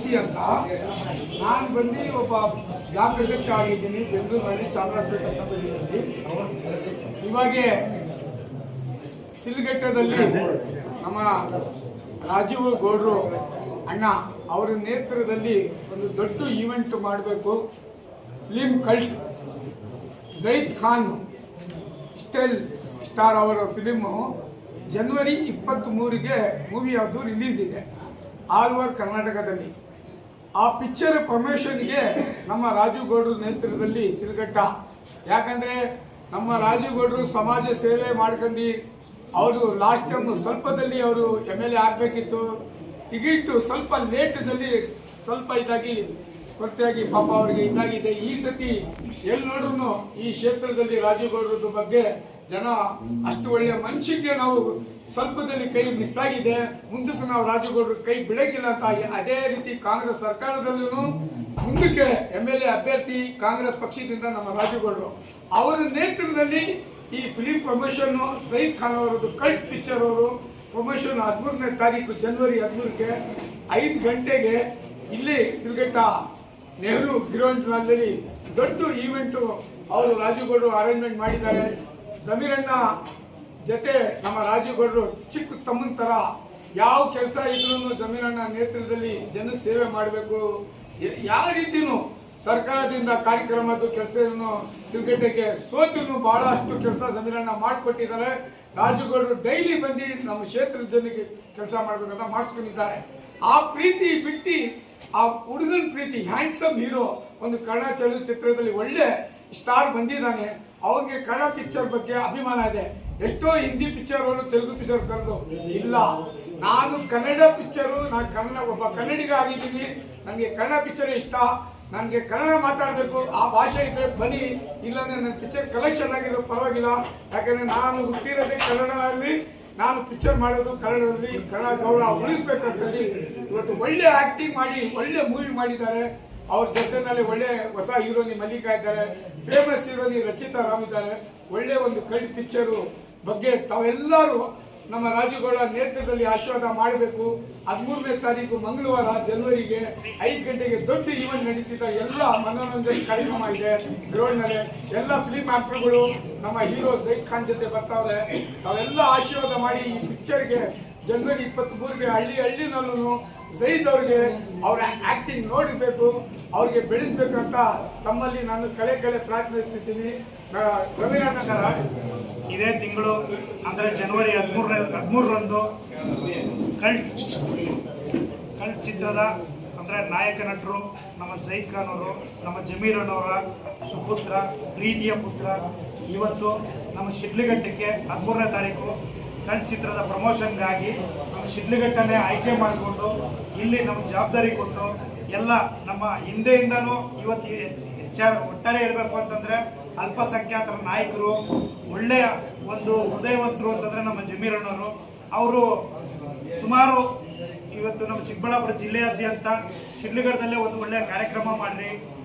ವಂಶಿ ಅಂತ. ನಾನು ಬಂದು ಒಬ್ಬ ಬ್ಲಾಕ್ ಅಧ್ಯಕ್ಷ ಆಗಿದ್ದೀನಿ ಬೆಂಗಳೂರಿನಲ್ಲಿ ಚಾಮರಾಜಪೇಟೆ ಸಭೆಯಲ್ಲಿ. ಇವಾಗೆ ಸಿಲ್ಗಟ್ಟದಲ್ಲಿ ನಮ್ಮ ರಾಜೀವ್ ಗೌಡ್ರು ಅಣ್ಣ ಅವರ ನೇತೃತ್ವದಲ್ಲಿ ಒಂದು ದೊಡ್ಡ ಈವೆಂಟ್ ಮಾಡಬೇಕು. Film cult Zaid Khan star ಅವರ ಫಿಲಿಮು ಜನವರಿ 23ಗೆ ಮೂವಿ ಅದು ರಿಲೀಸ್ ಇದೆ ಆಲ್ ಓವರ್ ಕರ್ನಾಟಕದಲ್ಲಿ. ಆ ಪಿಕ್ಚರ್ ಪ್ರಮೋಷನ್ಗೆ ನಮ್ಮ ರಾಜೀವ್ ಗೌಡ್ರ ನೇತೃತ್ವದಲ್ಲಿ ಸಿಲ್ಗಟ್ಟ. ಯಾಕಂದರೆ ನಮ್ಮ ರಾಜೀವ್ ಗೌಡ್ರು ಸಮಾಜ ಸೇವೆ ಮಾಡ್ಕೊಂಡು ಅವರು ಲಾಸ್ಟ್ ಟೈಮ್ ಸ್ವಲ್ಪದಲ್ಲಿ ಅವರು MLA ಆಗಬೇಕಿತ್ತು. ಟಿಕೆಟ್ ಸ್ವಲ್ಪ ಲೇಟದಲ್ಲಿ ಸ್ವಲ್ಪ ಇದಾಗಿ ಕೊರತೆಯಾಗಿ ಪಾಪ ಅವರಿಗೆ ಇದಾಗಿದೆ. ಈ ಸತಿ ಎಲ್ಲಿ ನೋಡ್ರು ಈ ಕ್ಷೇತ್ರದಲ್ಲಿ ರಾಜೀವ್ ಗೌಡ್ರದ ಬಗ್ಗೆ ಜನ ಅಷ್ಟು ಒಳ್ಳೆಯ ಮನುಷ್ಯಕ್ಕೆ ನಾವು ಸ್ವಲ್ಪದಲ್ಲಿ ಕೈ ಮಿಸ್ ಆಗಿದೆ. ಮುಂದಕ್ಕೆ ನಾವು ರಾಜೀವ್ ಗೌಡ್ರ ಕೈ ಬಿಡಕ್ಕಿಲ್ಲ ಅಂತ. ಅದೇ ರೀತಿ ಕಾಂಗ್ರೆಸ್ ಸರ್ಕಾರದಲ್ಲೂ ಮುಂದಕ್ಕೆ MLA ಅಭ್ಯರ್ಥಿ ಕಾಂಗ್ರೆಸ್ ಪಕ್ಷದಿಂದ ನಮ್ಮ ರಾಜೀವ್ ಗೌಡ್ರು ಅವರ ನೇತೃತ್ವದಲ್ಲಿ ಈ ಫಿಲಿಂ ಪ್ರಮೋಷನ್ ಜೈದ್ ಖಾನ್ ಅವರದ್ದು ಕಲ್ಟ್ ಪಿಕ್ಚರ್ ಅವರು ಪ್ರಮೋಷನ್ 13ನೇ ತಾರೀಕು ಜನವರಿ 13ಕ್ಕೆ 5 ಗಂಟೆಗೆ ಇಲ್ಲಿ ಸಿಲ್ಗಟ್ಟ ನೆಹರು ಗ್ರೌಂಡ್ನಲ್ಲಿ ದೊಡ್ಡ ಈವೆಂಟು ಅವರು ರಾಜೀವ್ ಗೌಡ್ರು ಅರೇಂಜ್ಮೆಂಟ್ ಮಾಡಿದ್ದಾರೆ. ಜಮೀರಣ್ಣ ಜೊತೆ ನಮ್ಮ ರಾಜೀವ್ ಗೌಡ್ರು ಚಿಕ್ಕ ತಮ್ಮನ ತರ ಯಾವ ಕೆಲಸ ಇದ್ರೂ ಜಮೀರಣ್ಣ ನೇತೃತ್ವದಲ್ಲಿ ಜನ ಸೇವೆ ಮಾಡಬೇಕು. ಯಾವ ರೀತಿನೂ ಸರ್ಕಾರದಿಂದ ಕಾರ್ಯಕ್ರಮದ ಕೆಲಸ ಸಿಲ್ಗಟ್ಟೆಗೆ ಸೋತಿನೂ ಬಹಳಷ್ಟು ಕೆಲಸ ಜಮೀರಣ್ಣ ಮಾಡಿಕೊಟ್ಟಿದ್ದಾರೆ. ರಾಜೀವ್ ಗೌಡ್ರು ಡೈಲಿ ಬಂದು ನಮ್ಮ ಕ್ಷೇತ್ರದ ಜನಕ್ಕೆ ಕೆಲಸ ಮಾಡ್ಬೇಕಂತ ಮಾಡಿಸ್ಕೊಂಡಿದ್ದಾರೆ. ಆ ಪ್ರೀತಿ ಬಿಟ್ಟು ಆ ಹುಡುಗನ ಪ್ರೀತಿ ಹ್ಯಾಂಡ್ಸಮ್ ಹೀರೋ ಒಂದು ಕನ್ನಡ ಚಲನಚಿತ್ರದಲ್ಲಿ ಒಳ್ಳೆ ಸ್ಟಾರ್ ಬಂದಿದ್ದಾನೆ. ಅವ್ರಿಗೆ ಕನ್ನಡ ಪಿಕ್ಚರ್ ಬಗ್ಗೆ ಅಭಿಮಾನ ಇದೆ. ಎಷ್ಟೋ ಹಿಂದಿ ಪಿಕ್ಚರ್ ಅವರು ತೆಲುಗು ಪಿಕ್ಚರ್ ಕರೆದು ಇಲ್ಲ, ನಾನು ಕನ್ನಡ ಪಿಕ್ಚರು, ನಾನು ಒಬ್ಬ ಕನ್ನಡಿಗ ಆಗಿದ್ದೀನಿ, ನನಗೆ ಕನ್ನಡ ಪಿಕ್ಚರ್ ಇಷ್ಟ, ನನಗೆ ಕನ್ನಡ ಮಾತಾಡಬೇಕು, ಆ ಭಾಷೆ ಇದ್ರೆ ಬನ್ನಿ, ಇಲ್ಲಾಂದ್ರೆ ನನ್ನ ಪಿಕ್ಚರ್ ಕಲೆಕ್ಷನ್ ಆಗಿರೋ ಪರವಾಗಿಲ್ಲ. ಯಾಕಂದ್ರೆ ನಾನು ಹುಟ್ಟಿರೋದೇ ಕನ್ನಡದಲ್ಲಿ, ನಾನು ಪಿಕ್ಚರ್ ಮಾಡೋದು ಕನ್ನಡದಲ್ಲಿ, ಕನ್ನಡ ಗೌರವ ಉಳಿಸ್ಬೇಕಂತ ಹೇಳಿ ಇವತ್ತು ಒಳ್ಳೆ ಆಕ್ಟಿಂಗ್ ಮಾಡಿ ಒಳ್ಳೆ ಮೂವಿ ಮಾಡಿದ್ದಾರೆ. ಅವ್ರ ಜೊತೆನಲ್ಲಿ ಒಳ್ಳೆ ಹೊಸ ಹೀರೋನಿ ಮಲ್ಲಿಕಾ ಇದ್ದಾರೆ, ಫೇಮಸ್ ಹೀರೋನಿ ರಚಿತಾ ರಾಮ್ ಇದ್ದಾರೆ. ಒಳ್ಳೆ ಒಂದು ಕಲ್ಟ್ ಪಿಕ್ಚರು ಬಗ್ಗೆ ತಾವೆಲ್ಲರೂ ನಮ್ಮ ರಾಜೀವ್ ಗೌಡ ನೇತೃತ್ವದಲ್ಲಿ ಆಶೀರ್ವಾದ ಮಾಡಬೇಕು. 13ನೇ ತಾರೀಕು ಮಂಗಳವಾರ ಜನವರಿಗೆ 5 ಗಂಟೆಗೆ ದೊಡ್ಡ ಈವೆಂಟ್ ನಡೀತಿದ್ದ. ಎಲ್ಲ ಮನೋರಂಜನೆ ಕಾರ್ಯಕ್ರಮ ಇದೆ ಗ್ರೌಂಡ್ನಲ್ಲಿ. ಎಲ್ಲ ಫಿಲಿಂ ಆಕ್ಟರ್ಗಳು ನಮ್ಮ ಹೀರೋ ಜೈದ್ ಖಾನ್ ಜೊತೆ ಬರ್ತಾವ್ರೆ. ತಾವೆಲ್ಲ ಆಶೀರ್ವಾದ ಮಾಡಿ ಈ ಪಿಕ್ಚರ್ಗೆ ಜನವರಿ 23ಗೆ ಹಳ್ಳಿನಲ್ಲೂ ಜೈದ್ ಅವ್ರಿಗೆ ಅವರ ಆಕ್ಟಿಂಗ್ ನೋಡಬೇಕು, ಅವ್ರಿಗೆ ಬೆಳೆಸ್ಬೇಕಂತ ತಮ್ಮಲ್ಲಿ ನಾನು ಕಳೆ ಪ್ರಾರ್ಥಿಸ್ತಿದ್ದೀನಿ. ರವಿರಾಜನಗರ ಇದೇ ತಿಂಗಳು ಅಂದರೆ ಜನವರಿ 13ರಂದು ಕಲ್ಟ್ ಚಿತ್ರದ ಅಂದರೆ ನಾಯಕ ನಟರು ನಮ್ಮ ಜೈದ್ ಖಾನ್ ಅವರು, ನಮ್ಮ ಜಮೀರಣ್ಣವರ ಸುಪುತ್ರ, ಪ್ರೀತಿಯ ಪುತ್ರ ಇವತ್ತು ನಮ್ಮ ಶಿಡ್ಲಘಟ್ಟಕ್ಕೆ 13ನೇ ತಾರೀಕು ಕಲ್ಟ್ ಚಿತ್ರದ ಪ್ರಮೋಷನ್ಗಾಗಿ ನಮ್ಮ ಶಿಡ್ಲಘಟ್ಟನೇ ಆಯ್ಕೆ ಮಾಡಿಕೊಂಡು ಇಲ್ಲಿ ನಮ್ಮ ಜವಾಬ್ದಾರಿ ಕೊಟ್ಟು ಎಲ್ಲ ನಮ್ಮ ಹಿಂದೆಯಿಂದನೂ ಇವತ್ತು ಒಟ್ಟಾರೆ ಹೇಳಬೇಕು ಅಂತಂದರೆ ಅಲ್ಪಸಂಖ್ಯಾತರ ನಾಯಕರು, ಒಳ್ಳೆಯ ಒಂದು ಹೃದಯವಂತರು ಅಂತಂದರೆ ನಮ್ಮ ಜಮೀರಣ್ಣವರು. ಅವರು ಸುಮಾರು ಇವತ್ತು ನಮ್ಮ ಚಿಕ್ಕಬಳ್ಳಾಪುರ ಜಿಲ್ಲೆಯಾದ್ಯಂತ ಶಿಡ್ಲಘಟ್ಟದಲ್ಲೇ ಒಂದು ಒಳ್ಳೆಯ ಕಾರ್ಯಕ್ರಮ ಮಾಡಿರಿ,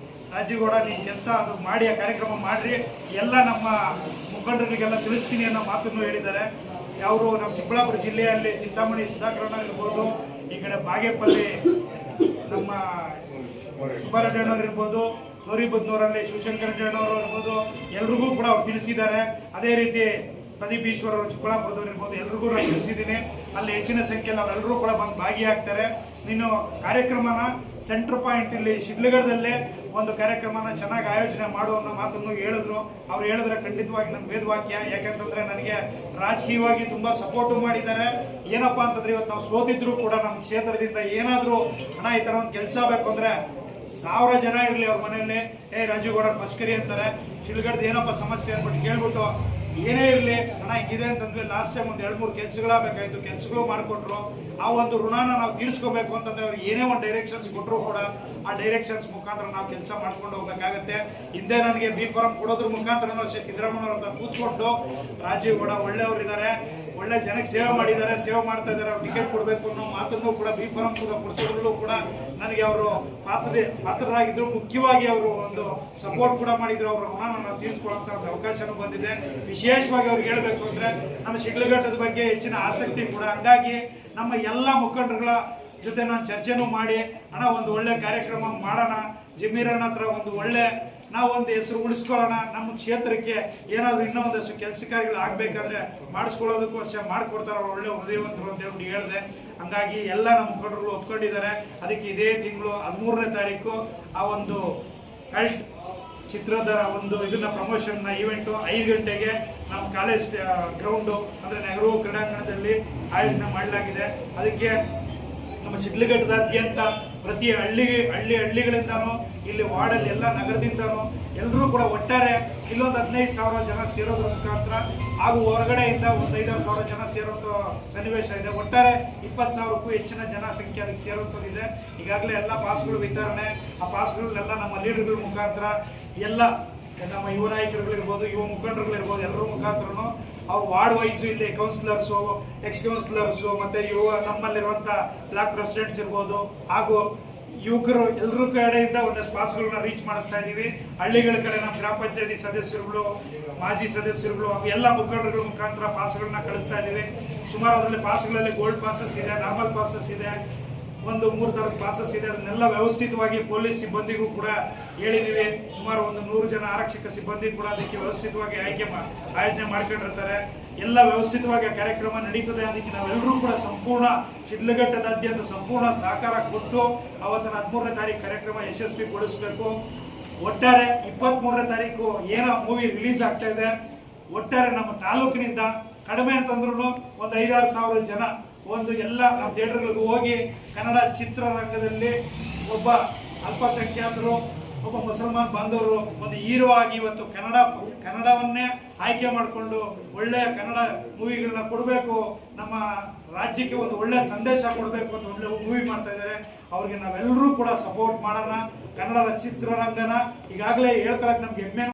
ರಾಜೀವ್ ಗೌಡ ನೀವು ಕೆಲಸ ಅದು ಮಾಡಿ ಆ ಕಾರ್ಯಕ್ರಮ ಮಾಡಿರಿ, ಎಲ್ಲ ನಮ್ಮ ಮುಖಂಡರಿಗೆಲ್ಲ ತಿಳಿಸ್ತೀನಿ ಅನ್ನೋ ಮಾತನ್ನು ಹೇಳಿದ್ದಾರೆ. ಅವರು ನಮ್ಮ ಚಿಕ್ಕಬಳ್ಳಾಪುರ ಜಿಲ್ಲೆಯಲ್ಲಿ ಚಿಂತಾಮಣಿ ಸುಧಾಕರಣ್ಣ ಇರ್ಬೋದು, ಈ ಕಡೆ ಬಾಗೇಪಲ್ಲಿ ನಮ್ಮ ಸುಬ್ಬಾರೆಡ್ಡಿಯಣ್ಣವ್ರು ಇರ್ಬೋದು, ಗೌರಿಬುದ್ನೂರಲ್ಲಿ ಶಿವಶಂಕರಣ್ಣವರು ಇರ್ಬೋದು, ಎಲ್ರಿಗೂ ಕೂಡ ಅವ್ರು ತಿಳಿಸಿದ್ದಾರೆ. ಅದೇ ರೀತಿ ಪ್ರದೀಪ್ ಈಶ್ವರ್ ಅವರು ಚಿಕ್ಕಬಳ್ಳಾಪುರದವ್ರು ಇರ್ಬೋದು, ಎಲ್ರಿಗೂ ನಾನು ತಿಳಿಸಿದ್ದೀನಿ. ಅಲ್ಲಿ ಹೆಚ್ಚಿನ ಸಂಖ್ಯೆಯಲ್ಲಿ ಅವರೆಲ್ಲರೂ ಕೂಡ ಬಂದು ಭಾಗಿಯಾಗ್ತಾರೆ. ನೀನು ಕಾರ್ಯಕ್ರಮನ ಸೆಂಟ್ರ್ ಪಾಯಿಂಟ್ ಇಲ್ಲಿ ಶಿಡ್ಲಘಟ್ಟದಲ್ಲೇ ಒಂದು ಕಾರ್ಯಕ್ರಮನ ಚೆನ್ನಾಗಿ ಆಯೋಜನೆ ಮಾಡು ಅನ್ನೋ ಮಾತನ್ನು ಹೇಳಿದ್ರು. ಅವ್ರು ಹೇಳಿದ್ರೆ ಖಂಡಿತವಾಗಿ ನನ್ನ ವೇದವಾಕ್ಯ. ಯಾಕೆಂತಂದ್ರೆ ನನಗೆ ರಾಜಕೀಯವಾಗಿ ತುಂಬಾ ಸಪೋರ್ಟು ಮಾಡಿದ್ದಾರೆ. ಏನಪ್ಪಾ ಅಂತಂದ್ರೆ ಇವತ್ತು ನಾವು ಸೋತಿದ್ರು ಕೂಡ ನಮ್ಮ ಕ್ಷೇತ್ರದಿಂದ ಏನಾದರೂ ಹಣ ಈ ಥರ ಒಂದು ಕೆಲಸ ಬೇಕು ಅಂದ್ರೆ 1000 ಜನ ಇರಲಿ ಅವ್ರ ಮನೆಯಲ್ಲಿ ರಾಜೀವ್ ಗೌಡ ಮಸ್ಕರಿ ಅಂತಾರೆ. ಶಿಡ್ಲಘಟ್ಟದ ಏನಪ್ಪ ಸಮಸ್ಯೆ ಅಂದ್ಬಿಟ್ಟು ಕೇಳ್ಬಿಟ್ಟು ಏನೇ ಇರಲಿ ಹಣ ಹಿಂಗಿದೆ ಅಂತಂದ್ರೆ ಲಾಸ್ಟ್ ಟೈಮ್ ಒಂದು 2-3 ಕೆಲಸಗಳಾಗಬೇಕಾಯ್ತು, ಕೆಲಸಗಳು ಮಾಡಿಕೊಟ್ರು. ಆ ಒಂದು ಋಣನ ನಾವು ತೀರಿಸ್ಕೋಬೇಕು ಅಂತಂದ್ರೆ ಅವ್ರಿಗೆ ಏನೇ ಒಂದು ಡೈರೆಕ್ಷನ್ಸ್ ಕೊಟ್ಟರು ಕೂಡ ಆ ಡೈರೆಕ್ಷನ್ಸ್ ಮುಖಾಂತರ ನಾವು ಕೆಲಸ ಮಾಡ್ಕೊಂಡು ಹೋಗ್ಬೇಕಾಗತ್ತೆ. ಹಿಂದೆ ನನಗೆ B.Pharm ಕೊಡೋದ್ರ ಮುಖಾಂತರ ಸಿದ್ದರಾಮಯ್ಯ ಅವ್ರ ಕೂತ್ಕೊಂಡು ರಾಜೀವ್ ಗೌಡ ಒಳ್ಳೆಯವರಿದ್ದಾರೆ, ಒಳ್ಳೆ ಜನಕ್ಕೆ ಸೇವೆ ಮಾಡಿದ್ದಾರೆ, ಸೇವೆ ಮಾಡ್ತಾ ಇದ್ದಾರೆ, ಅವ್ರು ಟಿಕೆಟ್ ಕೊಡಬೇಕು ಅನ್ನೋ ಮಾತನ್ನು ಕೂಡ B.Pharm ಕೂಡ ಕೊಡಿಸೋದ್ರಲ್ಲೂ ಕೂಡ ನನಗೆ ಅವರು ಪಾತ್ರರಾಗಿದ್ರು. ಮುಖ್ಯವಾಗಿ ಅವರು ಒಂದು ಸಪೋರ್ಟ್ ಕೂಡ ಮಾಡಿದ್ರು. ಅವರ ಋಣನ ನಾವು ತೀರಿಸ್ಕೊಳ್ಳೋಂಥ ಒಂದು ಅವಕಾಶನೂ ಬಂದಿದೆ. ವಿಶೇಷವಾಗಿ ಅವ್ರಿಗೆ ಹೇಳಬೇಕು ಅಂದ್ರೆ ನಮ್ಮ ಶಿಡ್ಲಘಟ್ಟದ ಬಗ್ಗೆ ಹೆಚ್ಚಿನ ಆಸಕ್ತಿ ಕೂಡ. ಹಂಗಾಗಿ ನಮ್ಮ ಎಲ್ಲ ಮುಖಂಡರುಗಳ ಜೊತೆ ನಾನು ಚರ್ಚೆನೂ ಮಾಡಿ ಅಣ್ಣ ಒಂದು ಒಳ್ಳೆ ಕಾರ್ಯಕ್ರಮ ಮಾಡೋಣ, ಜಮೀರಣ್ಣ ಹತ್ರ ಒಂದು ಒಳ್ಳೆ ನಾವೊಂದು ಹೆಸರು ಉಳಿಸ್ಕೊಳ್ಳೋಣ, ನಮ್ಮ ಕ್ಷೇತ್ರಕ್ಕೆ ಏನಾದರೂ ಇನ್ನೂ ಒಂದಷ್ಟು ಕೆಲಸ ಕಾರ್ಯಗಳು ಆಗಬೇಕಾದ್ರೆ ಮಾಡಿಸ್ಕೊಳ್ಳೋದಕ್ಕೂ ಅಷ್ಟೇ ಮಾಡಿಕೊಡ್ತಾರೆ, ಅವ್ರು ಒಳ್ಳೆ ಹೃದಯವಂತರು ಅಂತ ಹೇಳಿ ಹೇಳಿದೆ. ಹಂಗಾಗಿ ಎಲ್ಲ ನಮ್ಮ ಮುಖಂಡರುಗಳು ಒಪ್ಕೊಂಡಿದ್ದಾರೆ. ಅದಕ್ಕೆ ಇದೇ ತಿಂಗಳು 13ನೇ ತಾರೀಕು ಆ ಒಂದು ಕಲ್ಟ್ ಚಿತ್ರದ ಒಂದು ಇದನ್ನ ಪ್ರಮೋಷನ್ನ ಈವೆಂಟು 5 ಗಂಟೆಗೆ ನಮ್ಮ ಕಾಲೇಜ್ ಗ್ರೌಂಡು ಅಂದರೆ ನೆಹರು ಕ್ರೀಡಾಂಗಣದಲ್ಲಿ ಆಯೋಜನೆ ಮಾಡಲಾಗಿದೆ. ಅದಕ್ಕೆ ನಮ್ಮ ಶಿಡ್ಲಘಟ್ಟದಾದ್ಯಂತ ಪ್ರತಿ ಹಳ್ಳಿಗಳಿಂದನೂ ಇಲ್ಲಿ ವಾರ್ಡಲ್ಲಿ ಎಲ್ಲ ನಗರದಿಂದನೂ ಎಲ್ಲರೂ ಕೂಡ ಒಟ್ಟಾರೆ ಇಲ್ಲೊಂದು 15,000 ಜನ ಸೇರೋದ್ರ ಮುಖಾಂತರ ಹಾಗೂ ಹೊರಗಡೆಯಿಂದ ಒಂದು 5,000 ಜನ ಸೇರುವಂಥ ಸನ್ನಿವೇಶ ಇದೆ. ಒಟ್ಟಾರೆ 20,000ಕ್ಕೂ ಹೆಚ್ಚಿನ ಜನಸಂಖ್ಯೆ ಅದಕ್ಕೆ ಸೇರುವಂಥದ್ದಿದೆ. ಈಗಾಗಲೇ ಎಲ್ಲ ಪಾಸ್ಗಳು ವಿತರಣೆ, ಆ ಪಾಸ್ಗಳನ್ನೆಲ್ಲ ನಮ್ಮ ಲೀಡರ್ಗಳ ಮುಖಾಂತರ ಎಲ್ಲ ನಮ್ಮ ಯುವ ನಾಯಕರುಗಳಿರ್ಬೋದು, ಯುವ ಮುಖಂಡರುಗಳಿರ್ಬೋದು, ಎಲ್ಲರ ಮುಖಾಂತರನು ಅವ್ರು ವಾರ್ಡ್ ವೈಸು ಇಲ್ಲಿ ಕೌನ್ಸಿಲರ್ಸು, ಎಕ್ಸ್ ಕೌನ್ಸಿಲರ್ಸು ಮತ್ತು ನಮ್ಮಲ್ಲಿರುವಂಥ ಬ್ಲಾಕ್ ಪ್ರೆಸಿಡೆಂಟ್ಸ್ ಇರ್ಬೋದು ಹಾಗೂ ಯುವಕರು ಎಲ್ಲರೂ ಕಡೆಯಿಂದ ಒಂದಷ್ಟು ಪಾಸ್ಗಳನ್ನ ರೀಚ್ ಮಾಡಿಸ್ತಾ ಇದ್ದೀವಿ. ಹಳ್ಳಿಗಳ ಕಡೆ ನಮ್ಮ ಗ್ರಾಮ ಪಂಚಾಯತಿ ಸದಸ್ಯರುಗಳು, ಮಾಜಿ ಸದಸ್ಯರುಗಳು ಹಾಗೂ ಎಲ್ಲ ಮುಖಂಡರುಗಳ ಮುಖಾಂತರ ಪಾಸ್ಗಳನ್ನ ಕಳಿಸ್ತಾ ಇದ್ದೀವಿ. ಸುಮಾರು ಅದರಲ್ಲಿ ಪಾಸ್ಗಳಲ್ಲಿ ಗೋಲ್ಡ್ ಪಾಸಸ್ ಇದೆ, ನಾರ್ಮಲ್ ಪಾಸಸ್ ಇದೆ, ಒಂದು 3 ಥರದ ಪಾಸಸ್ ಇದೆ. ಅದನ್ನೆಲ್ಲ ವ್ಯವಸ್ಥಿತವಾಗಿ ಪೊಲೀಸ್ ಸಿಬ್ಬಂದಿಗೂ ಕೂಡ ಹೇಳಿದ್ದೀವಿ. ಸುಮಾರು ಒಂದು 100 ಜನ ಆರಕ್ಷಕ ಸಿಬ್ಬಂದಿ ಕೂಡ ಅದಕ್ಕೆ ವ್ಯವಸ್ಥಿತವಾಗಿ ಆಯೋಜನೆ ಮಾಡ್ಕೊಂಡಿರ್ತಾರೆ. ಎಲ್ಲ ವ್ಯವಸ್ಥಿತವಾಗಿ ಕಾರ್ಯಕ್ರಮ ನಡೀತದೆ. ಅದಕ್ಕೆ ನಾವೆಲ್ಲರೂ ಕೂಡ ಸಂಪೂರ್ಣ ಶಿಡ್ಲಘಟ್ಟದಾದ್ಯಂತ ಸಂಪೂರ್ಣ ಸಹಕಾರ ಕೊಟ್ಟು ಅವತ್ತಿನ 13ನೇ ತಾರೀಕು ಕಾರ್ಯಕ್ರಮ ಯಶಸ್ವಿಗೊಳಿಸಬೇಕು. ಒಟ್ಟಾರೆ 23ನೇ ತಾರೀಕು ಏನೋ ಮೂವಿ ರಿಲೀಸ್ ಆಗ್ತಾ ಇದೆ. ಒಟ್ಟಾರೆ ನಮ್ಮ ತಾಲೂಕಿನಿಂದ ಕಡಿಮೆ ಅಂತಂದ್ರೂ ಒಂದು 5-6 ಸಾವಿರ ಜನ ಒಂದು ಎಲ್ಲ ನಮ್ಮ ಥಿಯೇಟರ್ಗಳಿಗೆ ಹೋಗಿ ಕನ್ನಡ ಚಿತ್ರರಂಗದಲ್ಲಿ ಒಬ್ಬ ಅಲ್ಪಸಂಖ್ಯಾತರು, ಒಬ್ಬ ಮುಸಲ್ಮಾನ್ ಬಾಂಧವರು ಒಂದು ಹೀರೋ ಆಗಿ ಇವತ್ತು ಕನ್ನಡವನ್ನೇ ಆಯ್ಕೆ ಮಾಡಿಕೊಂಡು ಒಳ್ಳೆಯ ಕನ್ನಡ ಮೂವಿಗಳನ್ನ ಕೊಡಬೇಕು, ನಮ್ಮ ರಾಜ್ಯಕ್ಕೆ ಒಂದು ಒಳ್ಳೆ ಸಂದೇಶ ಕೊಡಬೇಕು ಅಂತ ಒಳ್ಳೆ ಮೂವಿ ಮಾಡ್ತಾ ಇದ್ದಾರೆ. ಅವ್ರಿಗೆ ನಾವೆಲ್ಲರೂ ಕೂಡ ಸಪೋರ್ಟ್ ಮಾಡೋಣ. ಕನ್ನಡದ ಚಿತ್ರರಂಗನ ಈಗಾಗಲೇ ಹೇಳ್ಕೊಳಕ್ಕೆ ನಮ್ಗೆ ಹೆಮ್ಮೆ